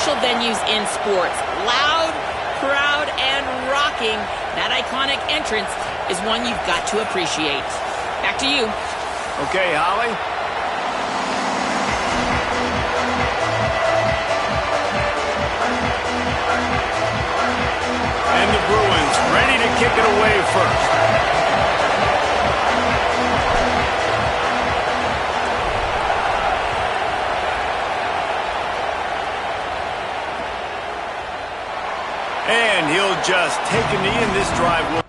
special venues in sports. Loud, proud, and rocking. That iconic entrance is one you've got to appreciate. Back to you. Okay, Holly. And the Bruins ready to kick it away first. And he'll just take a knee, and this drive will...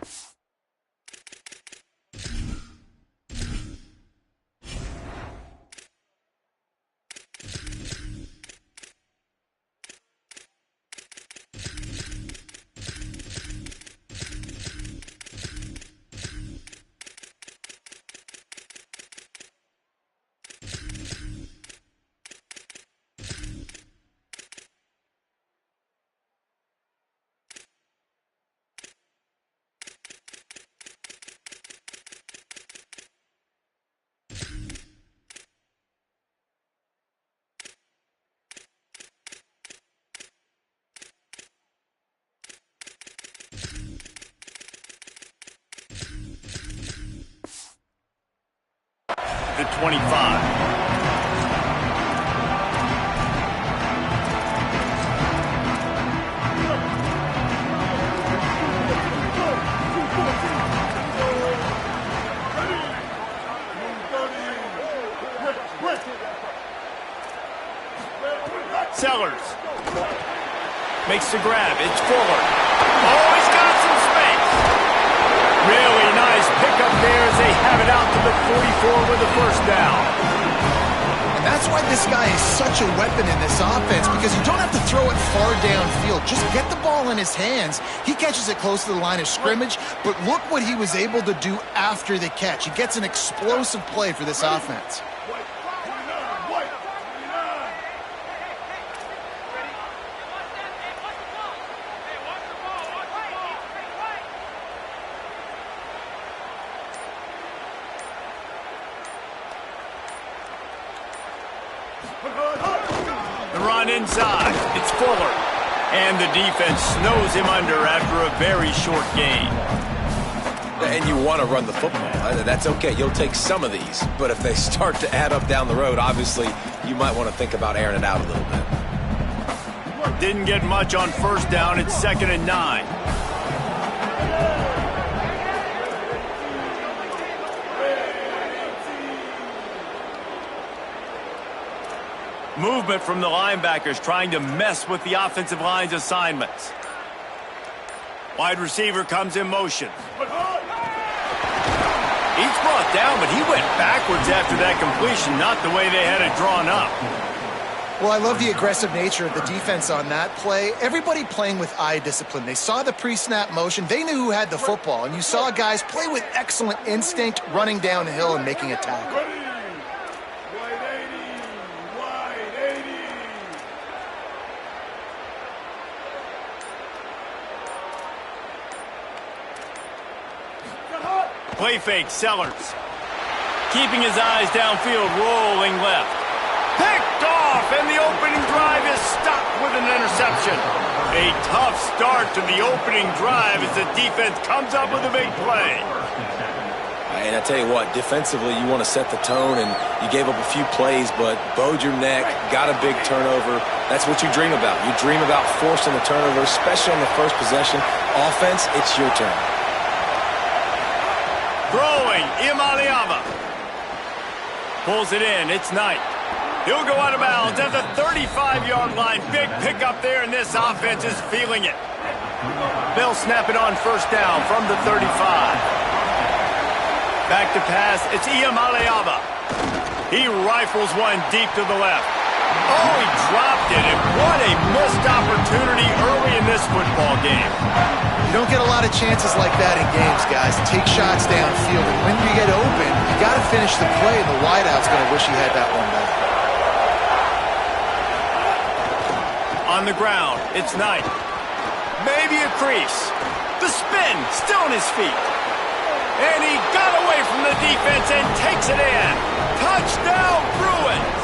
The 25. Sellers makes the grab. It's Fuller. Oh, he's got some space. Really nice pickup there as they have it out to the 44 with the first down. And that's why this guy is such a weapon in this offense, because you don't have to throw it far downfield. Just get the ball in his hands. He catches it close to the line of scrimmage, but look what he was able to do after the catch. He gets an explosive play for this offense. The run inside. It's Fuller. And the defense snows him under after a very short gain. And you want to run the football. That's okay. You'll take some of these. But if they start to add up down the road, obviously, you might want to think about airing it out a little bit. Didn't get much on first down. It's 2nd and 9. Movement from the linebackers trying to mess with the offensive line's assignments. Wide receiver comes in motion. He's brought down, but he went backwards after that completion, not the way they had it drawn up. Well, I love the aggressive nature of the defense on that play. Everybody playing with eye discipline. They saw the pre-snap motion. They knew who had the football, and you saw guys play with excellent instinct, running downhill and making a tackle. Play fake, Sellers. Keeping his eyes downfield, rolling left. Picked off, and the opening drive is stopped with an interception. A tough start to the opening drive as the defense comes up with a big play. And I tell you what, defensively, you want to set the tone, and you gave up a few plays, but bowed your neck, got a big turnover. That's what you dream about. You dream about forcing the turnover, especially on the first possession. Offense, it's your turn. Throwing, Imaliava. Pulls it in, it's Knight. He'll go out of bounds at the 35-yard line. Big pickup there, and this offense is feeling it. They'll snap it on first down from the 35. Back to pass, it's Imaliava. He rifles one deep to the left. Oh, he dropped it, and what a missed opportunity early in this football game. You don't get a lot of chances like that in games, guys. Take shots downfield, and when you get open, you got to finish the play, and the wideout's going to wish he had that one back. On the ground, it's Knight. Maybe a crease. The spin, still on his feet. And he got away from the defense and takes it in. Touchdown, Bruins!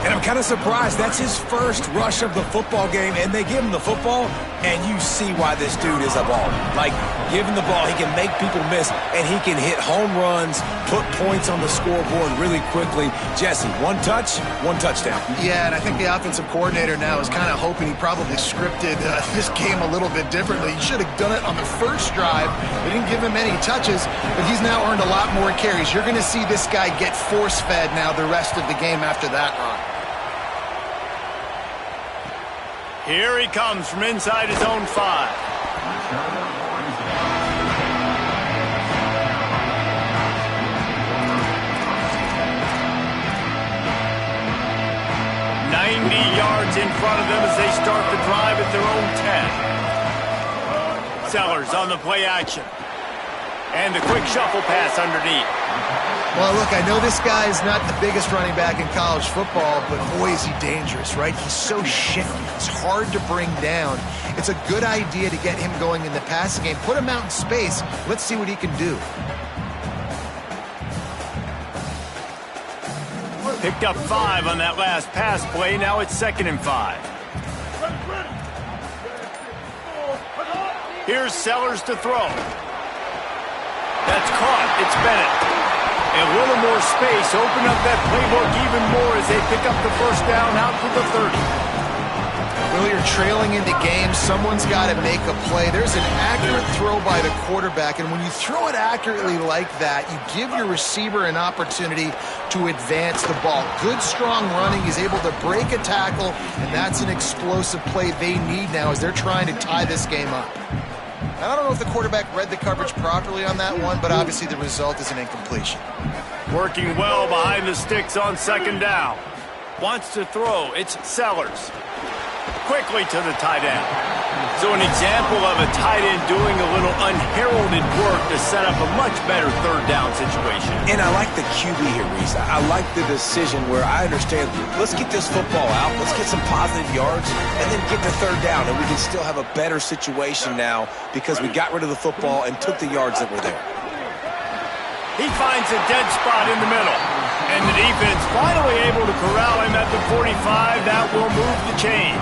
And I'm kind of surprised. That's his first rush of the football game, and they give him the football, and you see why this dude is a baller. Like, give him the ball, he can make people miss, and he can hit home runs, put points on the scoreboard really quickly. Jesse, one touch, one touchdown. Yeah, and I think the offensive coordinator now is kind of hoping he probably scripted this game a little bit differently. He should have done it on the first drive. They didn't give him any touches, but he's now earned a lot more carries. You're going to see this guy get force-fed now the rest of the game after that run. Here he comes from inside his own 5. Yards in front of them as they start the drive at their own 10. Sellers on the play action. And the quick shuffle pass underneath. Well, look, I know this guy is not the biggest running back in college football, but boy, is he dangerous, right? He's so shifty. It's hard to bring down. It's a good idea to get him going in the passing game. Put him out in space. Let's see what he can do. Picked up 5 on that last pass play. Now it's 2nd and 5. Here's Sellers to throw. That's caught. It's Bennett. A little more space. Open up that playbook even more as they pick up the first down out to the 30. Well, you're trailing in the game. Someone's got to make a play. There's an accurate throw by the quarterback, and when you throw it accurately like that, you give your receiver an opportunity to advance the ball. Good, strong running. He's able to break a tackle, and that's an explosive play they need now as they're trying to tie this game up. And I don't know if the quarterback read the coverage properly on that one, but obviously the result is an incompletion. Working well behind the sticks on 2nd down. Wants to throw. It's Sellers. Quickly to the tight end. So an example of a tight end doing a little unheralded work to set up a much better 3rd down situation. And I like the QB here, Reese. I like the decision where I understand, let's get this football out, let's get some positive yards, and then get to 3rd down, and we can still have a better situation now because we got rid of the football and took the yards that were there. He finds a dead spot in the middle. And the defense finally able to corral him at the 45. That will move the chain.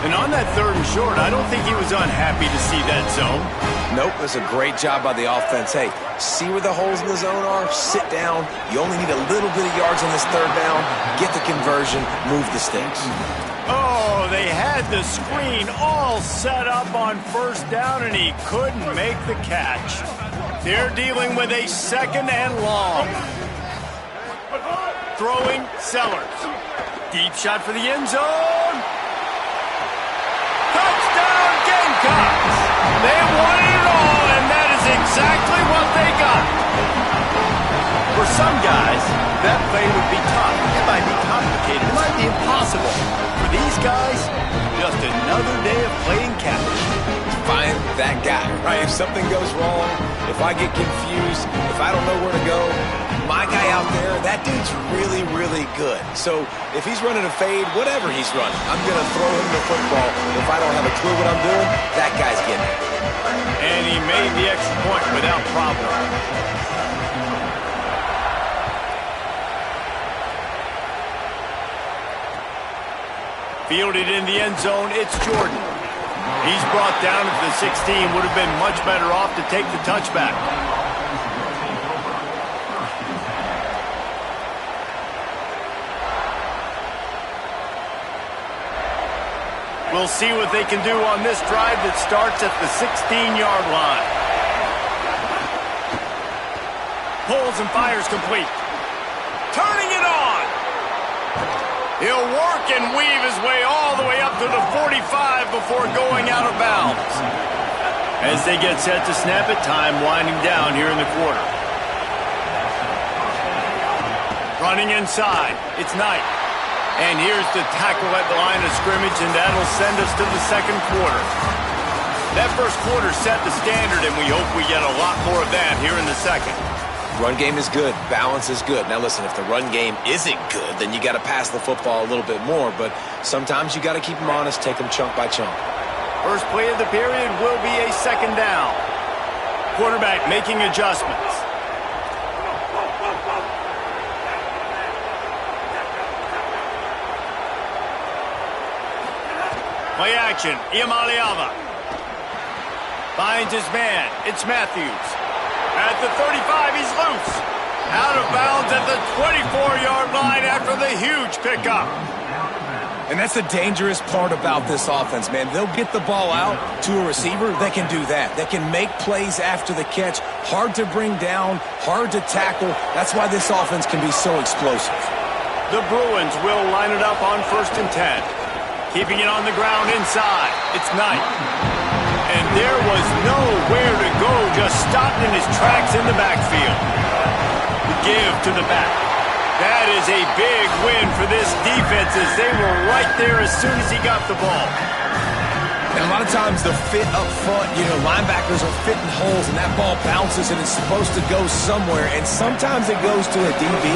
And on that 3rd and short, I don't think he was unhappy to see that zone. Nope, it was a great job by the offense. Hey, see where the holes in the zone are, sit down. You only need a little bit of yards on this 3rd down. Get the conversion, move the sticks. Oh, they had the screen all set up on 1st down, and he couldn't make the catch. They're dealing with a 2nd and long. Throwing Sellers. Deep shot for the end zone. Touchdown Gamecocks! They wanted it all, and that is exactly what they got. For some guys, that play would be tough. It might be complicated. It might be impossible. For these guys, just another day of playing catch. Find that guy, right? If something goes wrong, if I get confused, if I don't know where to go, my guy out there, that dude's really, really good. So if he's running a fade, whatever he's running, I'm going to throw him the football. If I don't have a clue what I'm doing, that guy's getting it. And he made the extra point without problem. Fielded in the end zone, it's Jordan. He's brought down at the 16. Would have been much better off to take the touchback. We'll see what they can do on this drive that starts at the 16-yard line. Pulls and fires complete. Turning it on. He'll work and weave his way all the way up to the 45 before going out of bounds. As they get set to snap it, time winding down here in the quarter. Running inside, it's Knight. And here's the tackle at the line of scrimmage, and that'll send us to the 2nd quarter. That 1st quarter set the standard, and we hope we get a lot more of that here in the 2nd. Run game is good. Balance is good. Now, listen, if the run game isn't good, then you got to pass the football a little bit more. But sometimes you got to keep them honest, take them chunk by chunk. First play of the period will be a 2nd down. Quarterback making adjustments. Play action, Iamaleava. Finds his man, it's Matthews. At the 35, he's loose. Out of bounds at the 24-yard line after the huge pickup. And that's the dangerous part about this offense, man. They'll get the ball out to a receiver. They can do that. They can make plays after the catch. Hard to bring down, hard to tackle. That's why this offense can be so explosive. The Bruins will line it up on 1st and 10. Keeping it on the ground inside. It's Knight. And there was nowhere to go. Just stopped in his tracks in the backfield. Give to the back. That is a big win for this defense as they were right there as soon as he got the ball. And a lot of times the fit up front, linebackers are fitting holes and that ball bounces and it's supposed to go somewhere. And sometimes it goes to a DB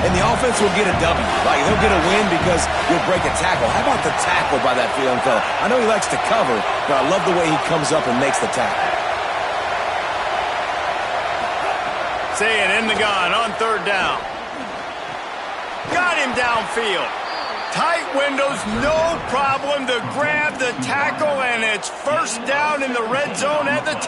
and the offense will get a W. Like they'll get a win because you'll break a tackle. How about the tackle by that young fella? I know he likes to cover, but I love the way he comes up and makes the tackle. Saying in the gun on 3rd down. Got him downfield. Tight windows, no problem to grab the tackle, and it's 1st down in the red zone at the 10.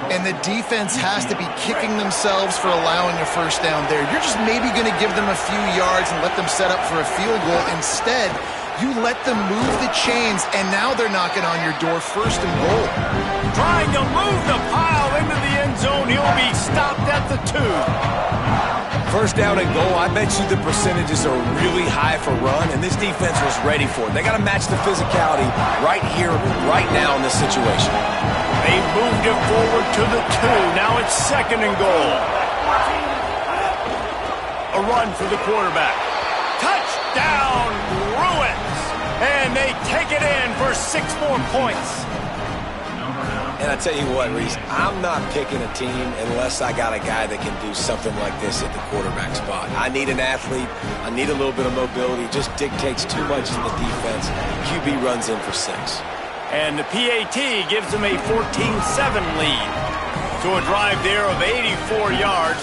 And the defense has to be kicking themselves for allowing a 1st down there. You're just maybe going to give them a few yards and let them set up for a field goal. Instead, you let them move the chains, and now they're knocking on your door 1st and goal. Trying to move the pile into the end zone. He'll be stopped at the 2. 1st down and goal, I bet you the percentages are really high for run, and this defense was ready for it. They got to match the physicality right here, right now in this situation. They moved it forward to the 2. Now it's 2nd and goal. A run for the quarterback. Touchdown, Bruins! And they take it in for 6 more points. And I tell you what, Reese, I'm not picking a team unless I got a guy that can do something like this at the quarterback spot. I need an athlete. I need a little bit of mobility. It just dictates too much in the defense. QB runs in for 6. And the PAT gives them a 14-7 lead. So a drive there of 84 yards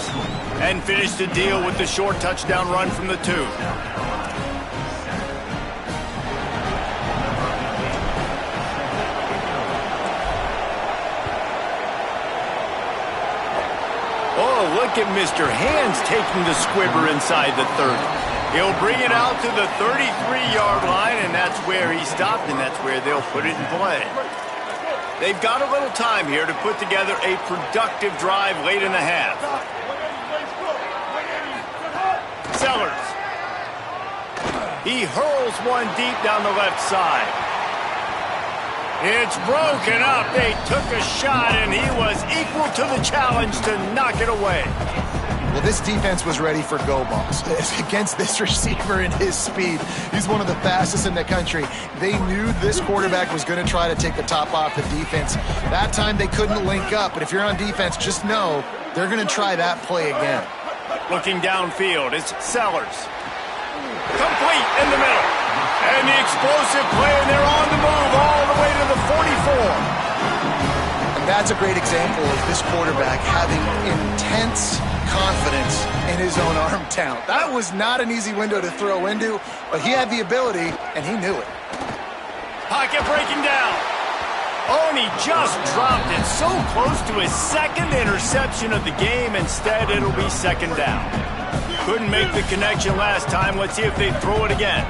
and finish the deal with the short touchdown run from the 2. Oh, look at Mr. Hands taking the squibber inside the 30. He'll bring it out to the 33-yard line, and that's where he stopped, and that's where they'll put it in play. They've got a little time here to put together a productive drive late in the half. Sellers. He hurls one deep down the left side. It's broken up. They took a shot, and he was equal to the challenge to knock it away. Well, this defense was ready for go balls against this receiver and his speed. He's one of the fastest in the country. They knew this quarterback was going to try to take the top off the defense. That time they couldn't link up, but if you're on defense, just know they're going to try that play again. Looking downfield, it's Sellers. Complete in the middle. And the explosive play, and they're on the move all the way to the 44. And that's a great example of this quarterback having intense confidence in his own arm talent. That was not an easy window to throw into, but he had the ability, and he knew it. Pocket breaking down. Oh, and he just dropped it so close to his 2nd interception of the game. Instead, it'll be 2nd down. Couldn't make the connection last time. Let's see if they throw it again.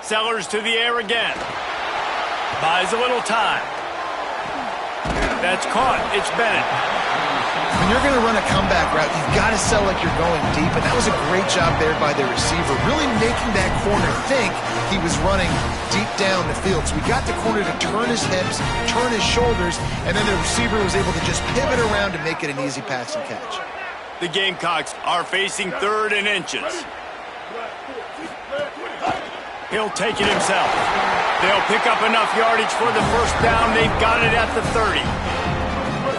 Sellers to the air again. Buys a little time. That's caught. It's Bennett. When you're going to run a comeback route, you've got to sell like you're going deep, and that was a great job there by the receiver, really making that corner think he was running deep down the field. So we got the corner to turn his hips, turn his shoulders, and then the receiver was able to just pivot around to make it an easy pass and catch. The Gamecocks are facing 3rd and inches. He'll take it himself. They'll pick up enough yardage for the 1st down. They've got it at the 30.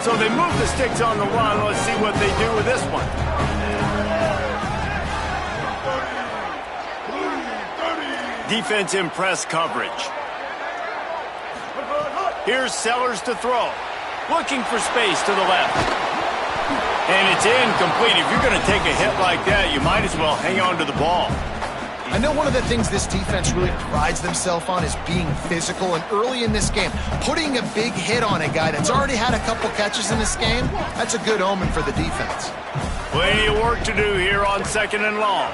So they move the sticks on the run. Let's see what they do with this one. Defense in press coverage. Here's Sellers to throw. Looking for space to the left. And it's incomplete. If you're going to take a hit like that, you might as well hang on to the ball. I know one of the things this defense really prides themselves on is being physical, and early in this game, putting a big hit on a guy that's already had a couple catches in this game, that's a good omen for the defense. Plenty of work to do here on 2nd and long.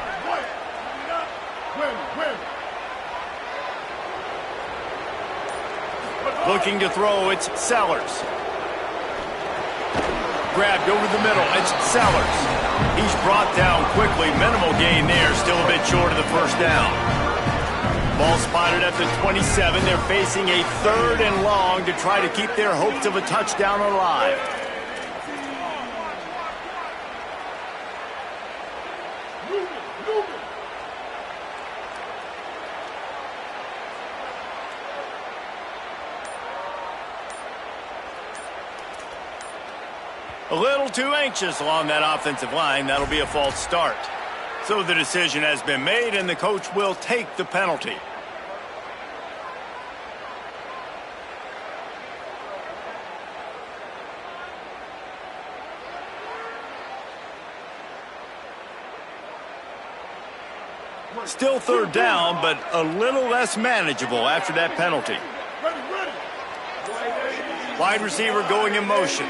Looking to throw, it's Sellers. Grabbed over the middle, it's Sellers. He's brought down quickly. Minimal gain there, still a bit short of the first down. Ball spotted at the 27. They're facing a 3rd and long to try to keep their hopes of a touchdown alive. A little too anxious along that offensive line. That'll be a false start. So the decision has been made, and the coach will take the penalty. Still 3rd down, but a little less manageable after that penalty. Wide receiver going in motion.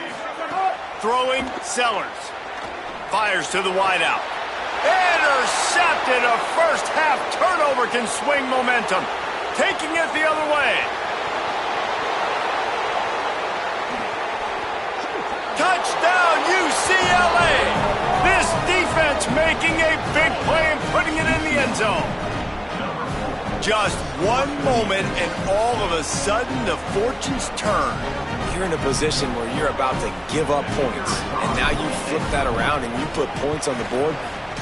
Throwing, Sellers. Fires to the wideout. Intercepted. A first-half turnover can swing momentum. Taking it the other way. Touchdown, UCLA. This defense making a big play and putting it in the end zone. Just one moment, and all of a sudden, the fortunes turn. You're in a position where you're about to give up points, and now you flip that around and you put points on the board.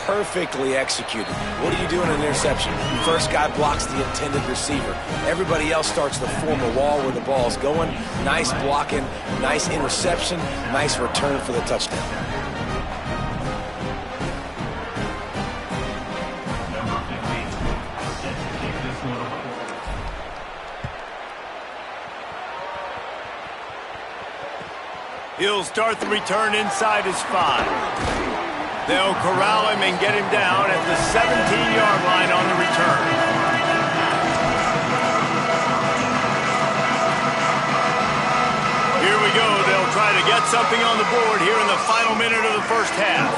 Perfectly executed. What do you do in an interception? First guy blocks the intended receiver. Everybody else starts to form a wall where the ball's going. Nice blocking, nice interception, nice return for the touchdown. He'll start the return inside his 5. They'll corral him and get him down at the 17-yard line on the return. Here we go. They'll try to get something on the board here in the final minute of the first half.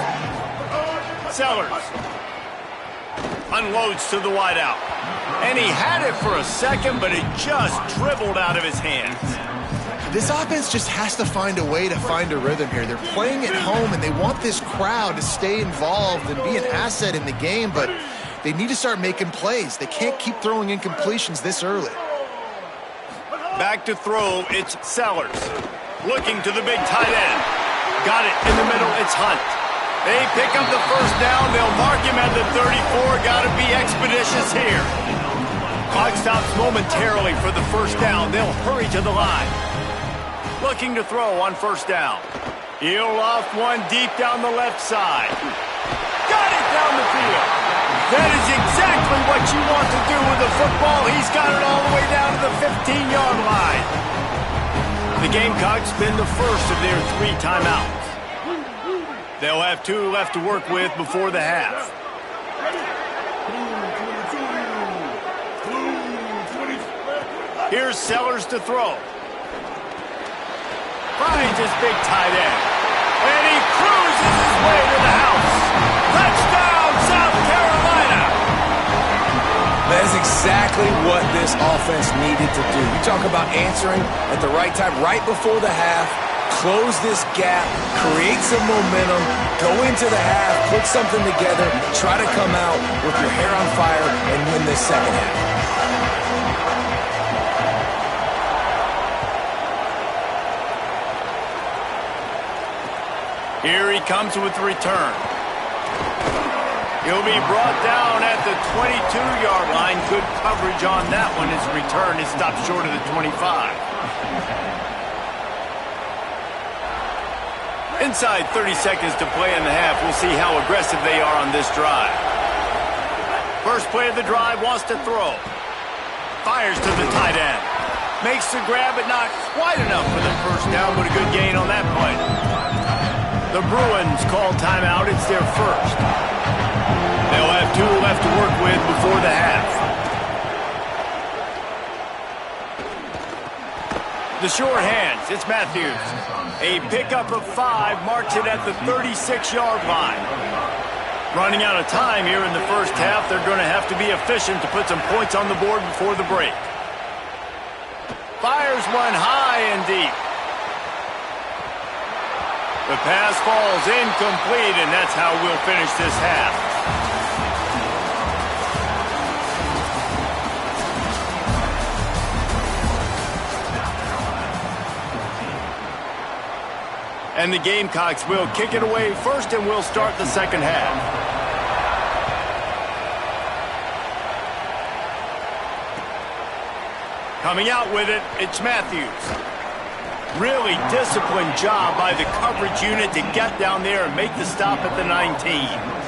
Sellers unloads to the wideout. And he had it for a second, but it just dribbled out of his hands. This offense just has to find a way to find a rhythm here. They're playing at home, and they want this crowd to stay involved and be an asset in the game, but they need to start making plays. They can't keep throwing incompletions this early. Back to throw, it's Sellers. Looking to the big tight end. Got it in the middle, it's Hunt. They pick up the first down. They'll mark him at the 34. Got to be expeditious here. Clock stops momentarily for the first down. They'll hurry to the line. Looking to throw on first down. He'll loft one deep down the left side. Got it down the field. That is exactly what you want to do with the football. He's got it all the way down to the 15-yard line. The Gamecocks spend the first of their 3 timeouts. They'll have 2 left to work with before the half. Here's Sellers to throw. Finds his big tight end. And he cruises his way to the house. Touchdown, South Carolina! That is exactly what this offense needed to do. You talk about answering at the right time, right before the half, close this gap, create some momentum, go into the half, put something together, try to come out with your hair on fire and win this second half. Here he comes with the return. He'll be brought down at the 22-yard line. Good coverage on that one. His return is stopped short of the 25. Inside 30 seconds to play in the half. We'll see how aggressive they are on this drive. First play of the drive, wants to throw. Fires to the tight end. Makes the grab, but not quite enough for the first down, but a good gain on that play. The Bruins call timeout. It's their first. They'll have 2 left to work with before the half. The short hands, it's Matthews. A pickup of 5 marks it at the 36-yard line. Running out of time here in the first half, they're going to have to be efficient to put some points on the board before the break. Fires one high and deep. The pass falls incomplete, and that's how we'll finish this half. And the Gamecocks will kick it away first, and we'll start the second half. Coming out with it, it's Matthews. Really disciplined job by the coverage unit to get down there and make the stop at the 19.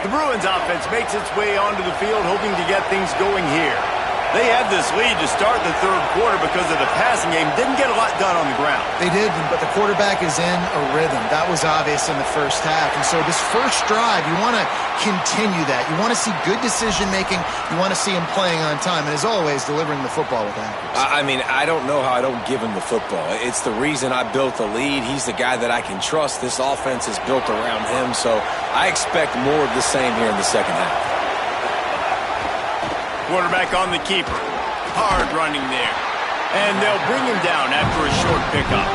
The Bruins offense makes its way onto the field, hoping to get things going here. They had this lead to start the third quarter because of the passing game. Didn't get a lot done on the ground. They did, but the quarterback is in a rhythm. That was obvious in the first half. And so this first drive, you want to continue that. You want to see good decision-making. You want to see him playing on time. And as always, delivering the football with accuracy. I mean, I don't know how I don't give him the football. It's the reason I built the lead. He's the guy that I can trust. This offense is built around him. So I expect more of the same here in the second half. Quarterback on the keeper. Hard running there. And they'll bring him down after a short pickup.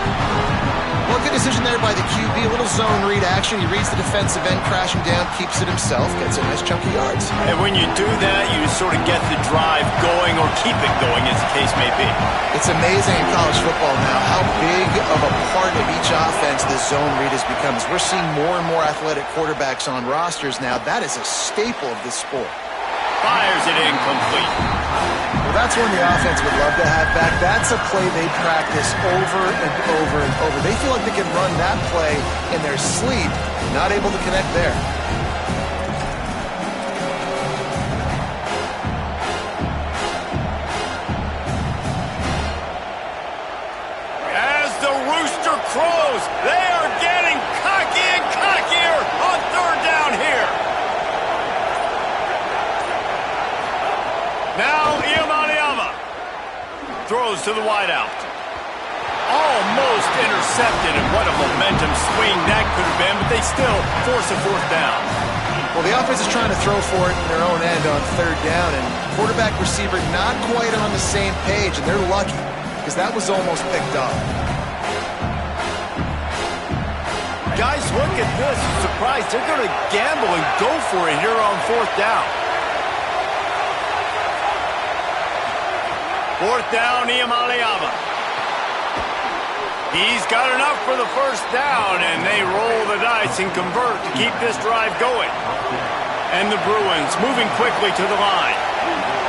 Well, good decision there by the QB. A little zone read action. He reads the defensive end, crashing down, keeps it himself, gets a nice chunk of yards. And when you do that, you sort of get the drive going or keep it going, as the case may be. It's amazing in college football now how big of a part of each offense this zone read has become. As we're seeing more and more athletic quarterbacks on rosters now, that is a staple of this sport. Fires it incomplete. Well, that's one the offense would love to have back. That's a play they practice over and over and over. They feel like they can run that play in their sleep, not able to connect there. As the rooster crows, they are getting cocky and cockier on third down here. Now, Iamaleava throws to the wideout. Almost intercepted, and what a momentum swing that could have been, but they still force a fourth down. Well, the offense is trying to throw for it in their own end on third down, and quarterback receiver not quite on the same page, and they're lucky because that was almost picked up. Guys, look at this. Surprised. They're going to gamble and go for it here on fourth down. Fourth down, Iamaleava. He's got enough for the first down, and they roll the dice and convert to keep this drive going. And the Bruins moving quickly to the line.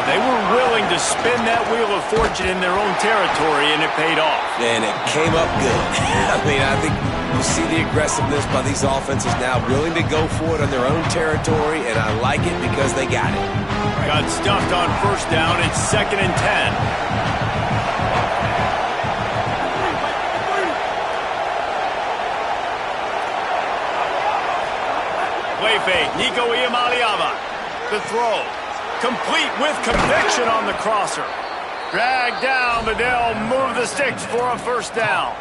They were willing to spin that wheel of fortune in their own territory, and it paid off. And it came up good. I mean, I think you see the aggressiveness by these offenses now, willing to go for it on their own territory, and I like it because they got it. Got stuffed on first down. It's 2nd and 10. Play fake. Nico Iamaleava. The throw. Complete with conviction on the crosser. Dragged down, but they'll move the sticks for a first down.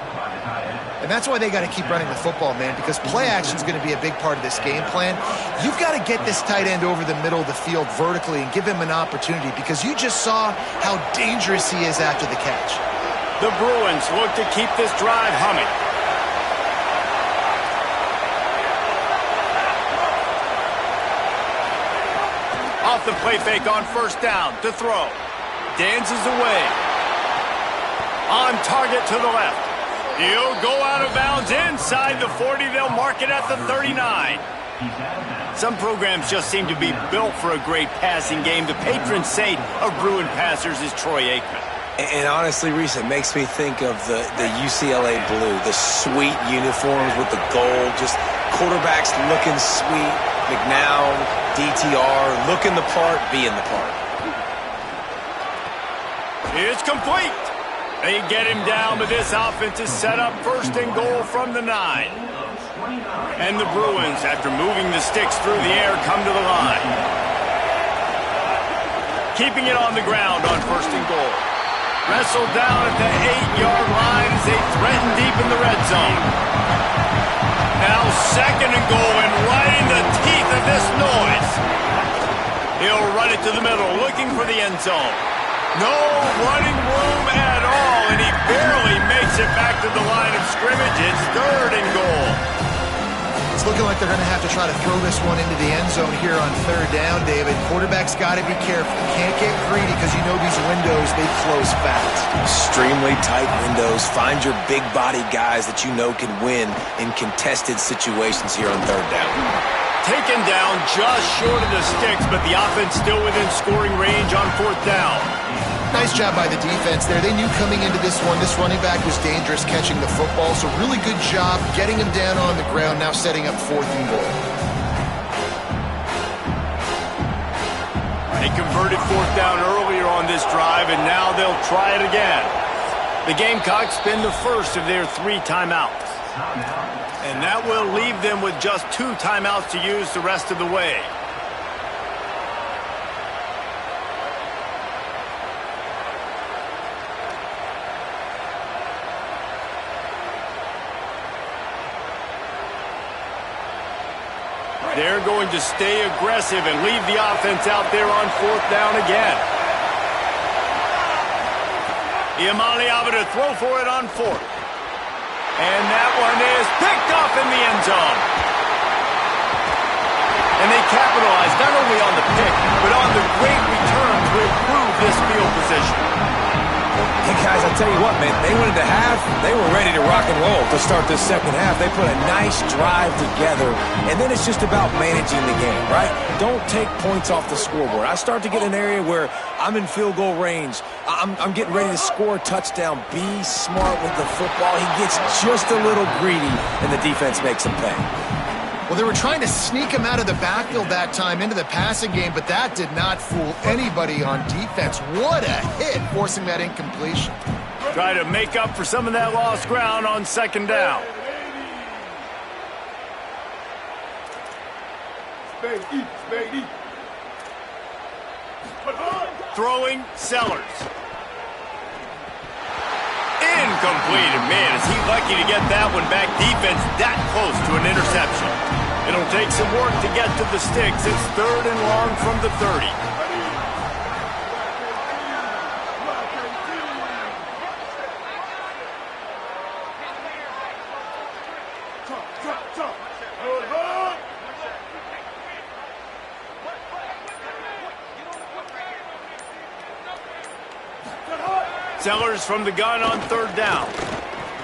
And that's why they got to keep running the football, man, because play action is going to be a big part of this game plan. You've got to get this tight end over the middle of the field vertically and give him an opportunity, because you just saw how dangerous he is after the catch. The Bruins look to keep this drive humming. Off the play fake on first down to throw. Dances away. On target to the left. He'll go out of bounds inside the 40. They'll mark it at the 39. Some programs just seem to be built for a great passing game. The patron saint of Bruin passers is Troy Aikman. And honestly, Reese, it makes me think of the UCLA blue, the sweet uniforms with the gold, just quarterbacks looking sweet, McNown, DTR, looking the part, being the part. It's complete. They get him down, but this offense is set up 1st and goal from the 9. And the Bruins, after moving the sticks through the air, come to the line. Keeping it on the ground on 1st and goal. Wrestled down at the 8-yard line as they threaten deep in the red zone. Now 2nd and goal, and right in the teeth of this noise. He'll run it to the middle, looking for the end zone. No running room at all, and he barely makes it back to the line of scrimmage. It's 3rd and goal. It's looking like they're going to have to try to throw this one into the end zone here on 3rd down, David. Quarterback's got to be careful. Can't get greedy because you know these windows, they close fast. Extremely tight windows. Find your big-bodied guys that you know can win in contested situations here on 3rd down. Taken down just short of the sticks, but the offense still within scoring range on 4th down. Nice job by the defense there. They knew coming into this one, this running back was dangerous catching the football, so really good job getting him down on the ground, now setting up 4th and goal. They converted 4th down earlier on this drive, and now they'll try it again. The Gamecocks spend the first of their 3 timeouts. And that will leave them with just 2 timeouts to use the rest of the way. They're going to stay aggressive and leave the offense out there on 4th down again. Iamaleava to throw for it on 4th. And that one is picked off in the end zone. And they capitalize not only on the pick, but on the great return to improve this field position. Hey, guys, I tell you what, man, they went into half, they were ready to rock and roll to start this 2nd half. They put a nice drive together, and then it's just about managing the game, right? Don't take points off the scoreboard. I start to get an area where I'm in field goal range. I'm getting ready to score a touchdown. Be smart with the football. He gets just a little greedy, and the defense makes him pay. Well, they were trying to sneak him out of the backfield that time into the passing game, but that did not fool anybody on defense. What a hit, forcing that incompletion. Try to make up for some of that lost ground on 2nd down. Throwing Sellers. Incomplete. And man, is he lucky to get that one back. Defense that close to an interception. It'll take some work to get to the sticks. It's 3rd and long from the 30. Sellers from the gun on 3rd down.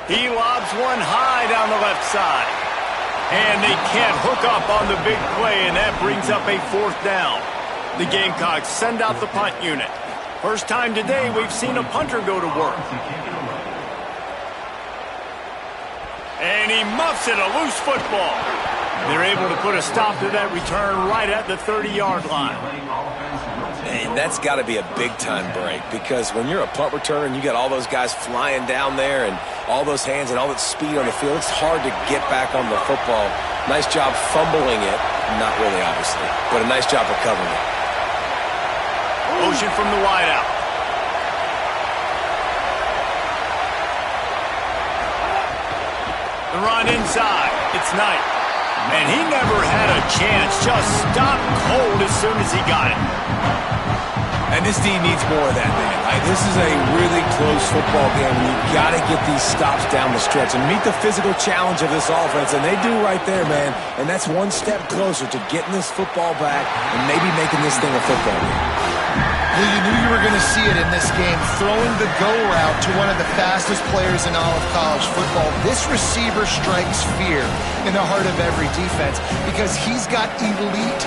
He lobs one high down the left side. And they can't hook up on the big play, and that brings up a 4th down. The Gamecocks send out the punt unit. First time today we've seen a punter go to work. And he muffs it, a loose football. They're able to put a stop to that return right at the 30-yard line. And that's got to be a big-time break, because when you're a punt returner and you got all those guys flying down there and all those hands and all that speed on the field, it's hard to get back on the football. Nice job fumbling it. Not really, obviously, but a nice job recovering it. Motion from the wideout. The run inside. It's Knight. And he never had a chance. Just stopped cold as soon as he got it. And this team needs more of that, man. This is a really close football game, and you've got to get these stops down the stretch and meet the physical challenge of this offense, and they do right there, man. And that's one step closer to getting this football back and maybe making this thing a football game. Well, you knew you were going to see it in this game, throwing the go route to one of the fastest players in all of college football. This receiver strikes fear in the heart of every defense because he's got elite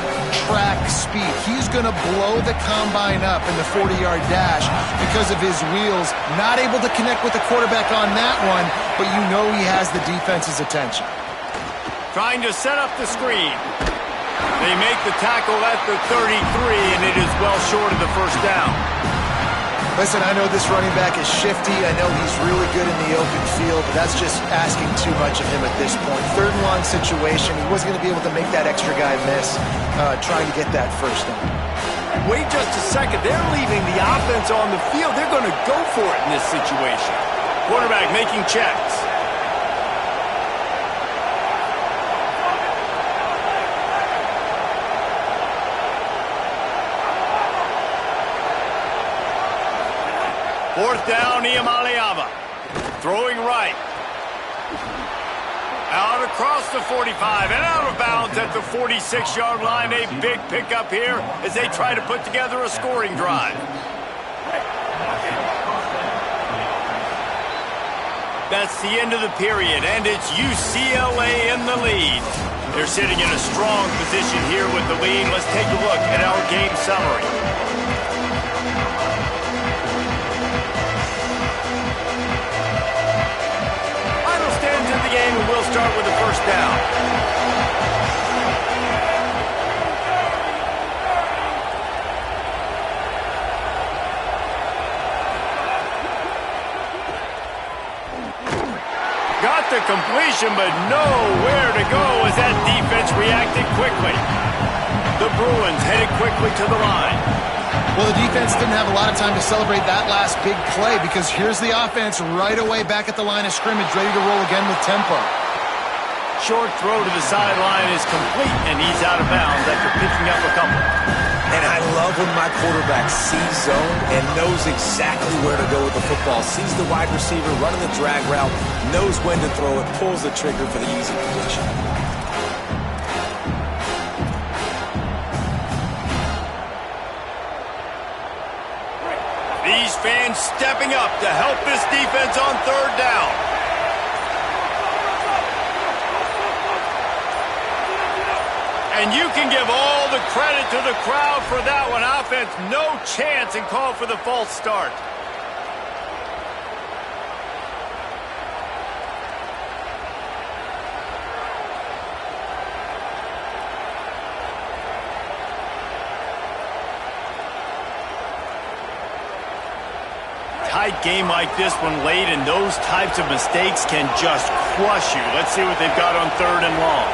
track speed. He's going to blow the combine up in the 40-yard dash because of his wheels. Not able to connect with the quarterback on that one, but you know he has the defense's attention. Trying to set up the screen. They make the tackle at the 33, and it is well short of the first down. Listen, I know this running back is shifty. I know he's really good in the open field, but that's just asking too much of him at this point. 3rd and long situation. He wasn't going to be able to make that extra guy miss trying to get that first down. Wait just a second. They're leaving the offense on the field. They're going to go for it in this situation. Quarterback making checks. Fourth down, Iamaleava. Throwing right. Out across the 45 and out of bounds at the 46-yard line. A big pickup here as they try to put together a scoring drive. That's the end of the period, and it's UCLA in the lead. They're sitting in a strong position here with the lead. Let's take a look at our game summary. Game, and we'll start with the first down. Got the completion, but nowhere to go as that defense reacted quickly. The Bruins headed quickly to the line. Well, the defense didn't have a lot of time to celebrate that last big play because here's the offense right away back at the line of scrimmage, ready to roll again with tempo. Short throw to the sideline is complete, and he's out of bounds after picking up a couple. And I love when my quarterback sees zone and knows exactly where to go with the football. Sees the wide receiver running the drag route, knows when to throw it, pulls the trigger for the easy completion. These fans stepping up to help this defense on 3rd down. And you can give all the credit to the crowd for that one. Offense, no chance, and call for the false start. Tight game like this one late, and those types of mistakes can just crush you. Let's see what they've got on 3rd and long.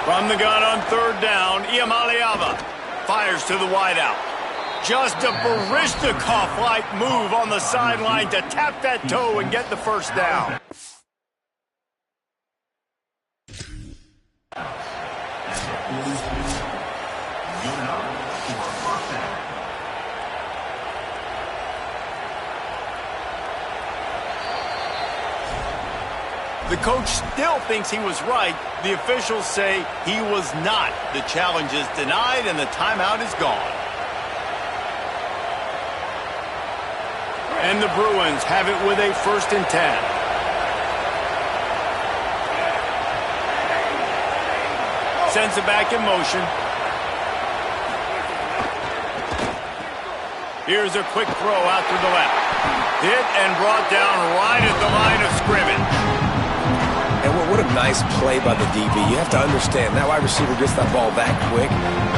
From the gun on 3rd down, Iamaleava fires to the wideout. Just a Baryshnikov-like move on the sideline to tap that toe and get the first down. The coach still thinks he was right. The officials say he was not. The challenge is denied, and the timeout is gone. And the Bruins have it with a 1st and 10. Sends it back in motion. Here's a quick throw out to the left. Hit and brought down right at the line of scrimmage. And what a nice play by the DB. You have to understand, that wide receiver gets that ball that quick.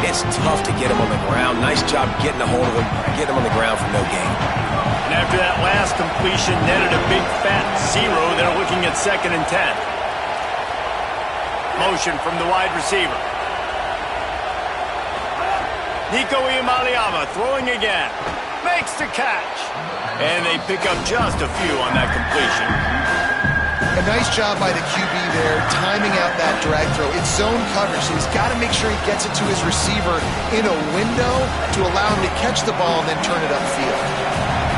It's tough to get him on the ground. Nice job getting a hold of him, getting him on the ground for no gain. And after that last completion, netted a big fat 0. They're looking at 2nd and 10. Motion from the wide receiver. Nico Iamaleava throwing again. Makes the catch. And they pick up just a few on that completion. A nice job by the QB there, timing out that drag throw. It's zone coverage, so he's got to make sure he gets it to his receiver in a window to allow him to catch the ball and then turn it upfield.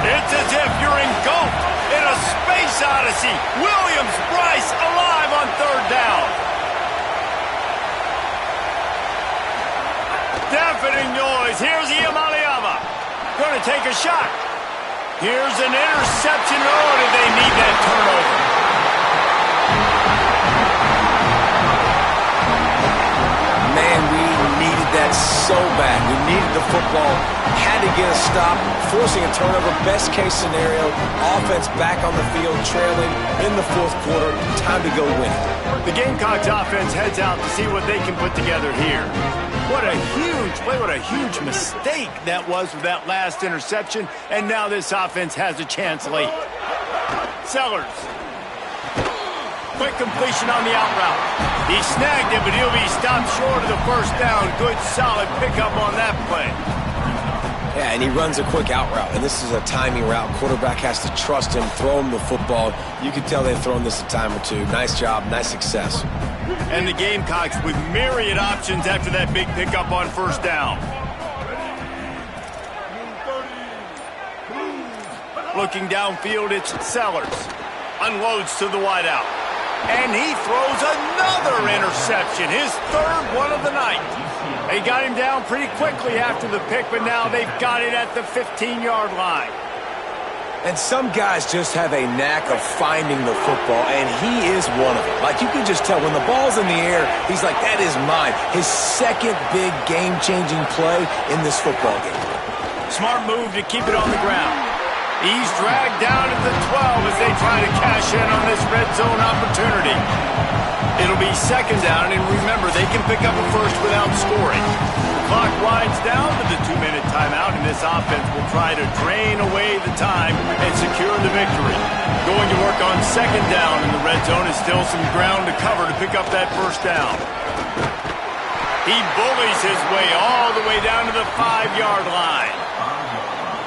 It's as if you're engulfed in a Space Odyssey. Williams-Brice alive on third down. Deafening noise. Here's Iamaleava. Going to take a shot. Here's an interception. Oh, did they need that turnover? Man, we needed that so bad. We needed the football. Had to get a stop, forcing a turnover. Best case scenario, offense back on the field, trailing in the fourth quarter. Time to go win it. The Gamecocks offense heads out to see what they can put together here. What a huge play, what a huge mistake that was with that last interception, and now this offense has a chance late. Sellers. Quick completion on the out route. He snagged it, but he'll be stopped short of the first down. Good, solid pickup on that play. Yeah, and he runs a quick out route, and this is a timing route. Quarterback has to trust him, throw him the football. You can tell they've thrown this a time or two. Nice job, nice success. And the Gamecocks with myriad options after that big pickup on first down. Looking downfield, it's Sellers. Unloads to the wideout. And he throws another interception, his third one of the night. They got him down pretty quickly after the pick, but now they've got it at the 15-yard line. And some guys just have a knack of finding the football, and he is one of them. Like, you can just tell when the ball's in the air, he's like, that is mine. His second big game-changing play in this football game. Smart move to keep it on the ground. He's dragged down at the 12 as they try to cash in on this red zone opportunity. It'll be second down, and remember, they can pick up a first without scoring. The clock winds down to the 2-minute timeout, and this offense will try to drain away the time and secure the victory. Going to work on second down in the red zone is still some ground to cover to pick up that first down. He bullies his way all the way down to the 5-yard line.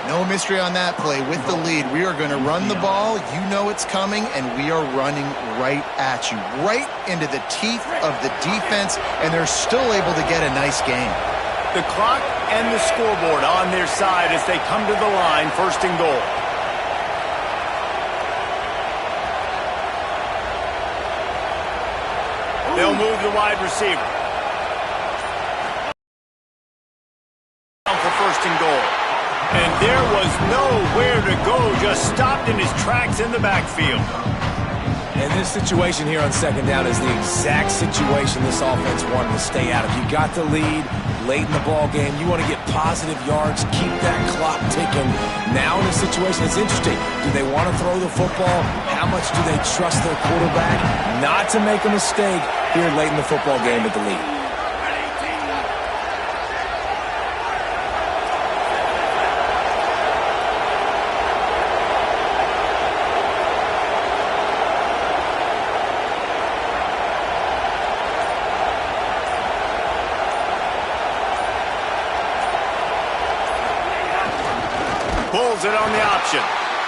No mystery on that play. With the lead, we are going to run the ball. You know it's coming, and we are running right at you, right into the teeth of the defense, and they're still able to get a nice game. The clock and the scoreboard on their side as they come to the line, first and goal. They'll move the wide receiver. For first and goal. And there was nowhere to go, just stopped in his tracks in the backfield. And this situation here on second down is the exact situation this offense wanted to stay out of. You got the lead late in the ball game. You want to get positive yards, keep that clock ticking. Now in a situation that's interesting. Do they want to throw the football? How much do they trust their quarterback not to make a mistake here late in the football game with the lead? Pulls it on the option.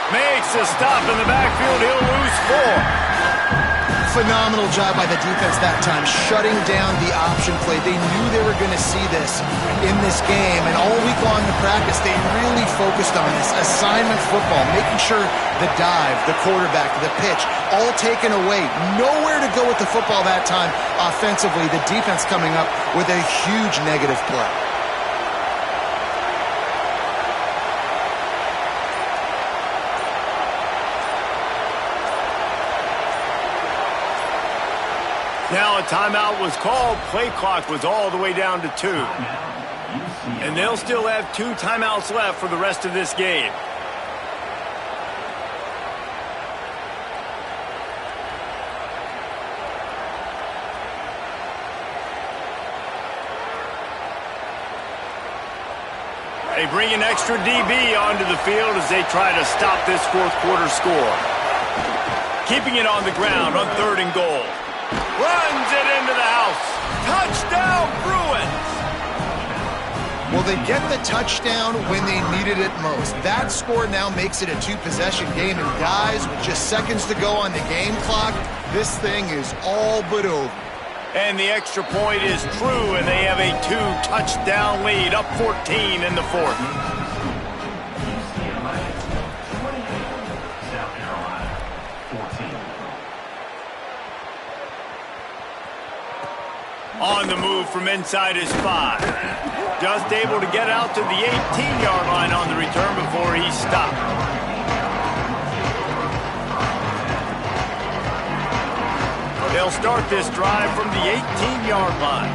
Makes a stop in the backfield. He'll lose 4. Phenomenal job by the defense that time, shutting down the option play. They knew they were going to see this in this game, and all week long in practice, they really focused on this assignment football, making sure the dive, the quarterback, the pitch, all taken away. Nowhere to go with the football that time offensively. The defense coming up with a huge negative play. Now a timeout was called. Play clock was all the way down to 2. And they'll still have 2 timeouts left for the rest of this game. They bring an extra DB onto the field as they try to stop this fourth quarter score. Keeping it on the ground on third and goal. Runs it into the house. Touchdown, Bruins! Well, they get the touchdown when they needed it most. That score now makes it a 2-possession game. And guys, with just seconds to go on the game clock, this thing is all but over. And the extra point is true, and they have a 2-touchdown lead, up 14 in the fourth. On the move from inside his 5. Just able to get out to the 18-yard line on the return before he stopped. They'll start this drive from the 18-yard line.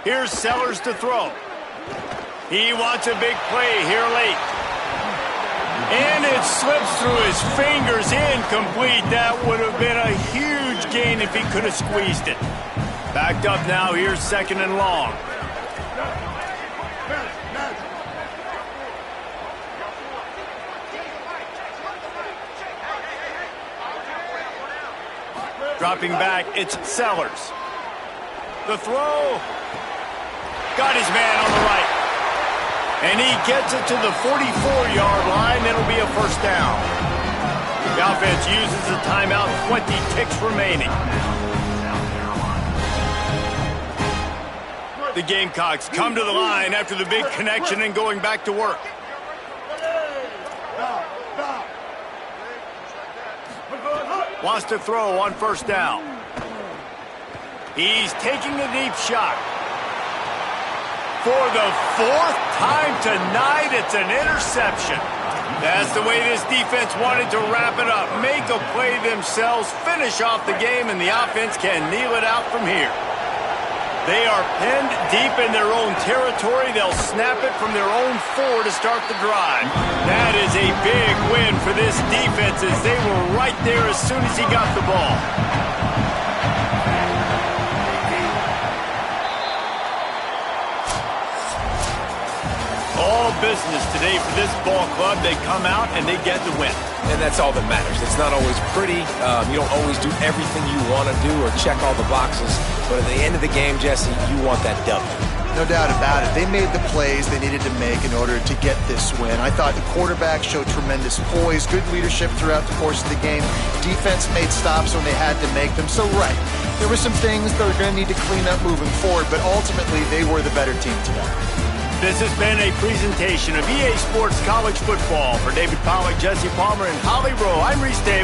Here's Sellers to throw. He wants a big play here late. And it slips through his fingers, incomplete. That would have been a huge gain if he could have squeezed it. Backed up now, here's 2nd and long. Dropping back, it's Sellers. The throw. Got his man on the right. And he gets it to the 44-yard line. It'll be a first down. The offense uses a timeout, 20 ticks remaining. The Gamecocks come to the line after the big connection and going back to work. Wants to throw on first down. He's taking a deep shot. For the 4th time tonight, it's an interception. That's the way this defense wanted to wrap it up. Make a play themselves, finish off the game, and the offense can kneel it out from here. They are pinned deep in their own territory. They'll snap it from their own 4 to start the drive. That is a big win for this defense as they were right there as soon as he got the ball. All business today for this ball club. They come out and they get the win. And that's all that matters. It's not always pretty. You don't always do everything you want to do or check all the boxes. But at the end of the game, Jesse, you want that W. No doubt about it. They made the plays they needed to make in order to get this win. I thought the quarterback showed tremendous poise, good leadership throughout the course of the game. Defense made stops when they had to make them. So, right, there were some things they're going to need to clean up moving forward, but ultimately they were the better team today. This has been a presentation of EA Sports College Football. For David Pollack, Jesse Palmer, and Holly Rowe, I'm Reese Davis.